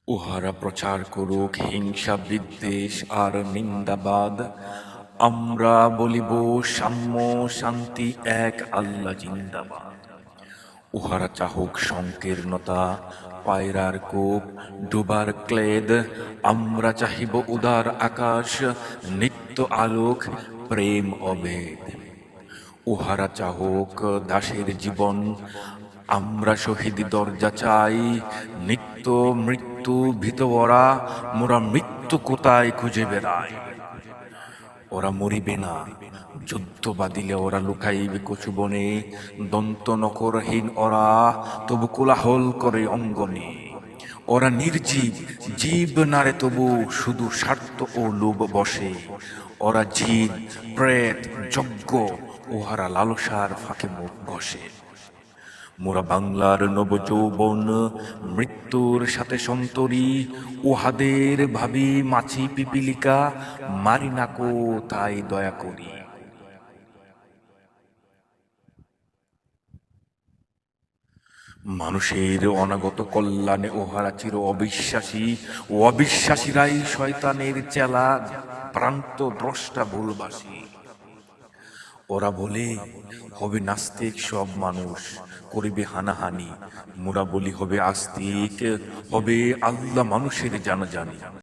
উহারা প্রচার করুক হিংসা বিদ্বেষ আর নিন্দাবাদ, আমরা বলিব সাম্য শান্তি এক আল্লাহ জিন্দাবাদ। উহারা চাহুক সংকীর্ণতা পায়রার কূপ ডুবার ক্লেদ, আমরা চাহিব উদার আকাশ নিত্য আলোক প্রেম অভেদ। উহারা চাহুক দাসের জীবন, আমরা শহীদ দরজা চাই নিত্য মৃত্যু ভীত ওরা, মোরা মৃত্যু কোথায় খুঁজে বেড়াই। ওরা মরিবে না যুদ্ধ বাদিলে, ওরা লুকাইবে কচুবনে, দন্ত নকরহীন ওরা তবু কোলাহল করে অঙ্গনে। ওরা নির্জীব জীব নারে তবু শুধু স্বার্থ ও লোভ বসে। ওরা জিন প্রেত যজ্ঞ, উহারা লালসার ফাঁকে মুখ ঘষে। মোরা বাংলার নবযৌবন মৃত্যুর সাথে সন্তরী, উহাদের ভাবি মাছি পিপিলিকা, মারি নাকো তাই দয়া করি। মানুষের অনাগত কল্যাণে ওহারা চির অবিশ্বাসী, ও অবিশ্বাসীরাই শয়তানের চেলা ভ্রান্ত দ্রষ্টা ভুলবাসী। ওরা বলে হবে নাস্তিক সব মানুষ, করিবে হানাহানি, মোরা বলি হবে আস্তিক, হবে আল্লাহ মানুষের জানাজানি।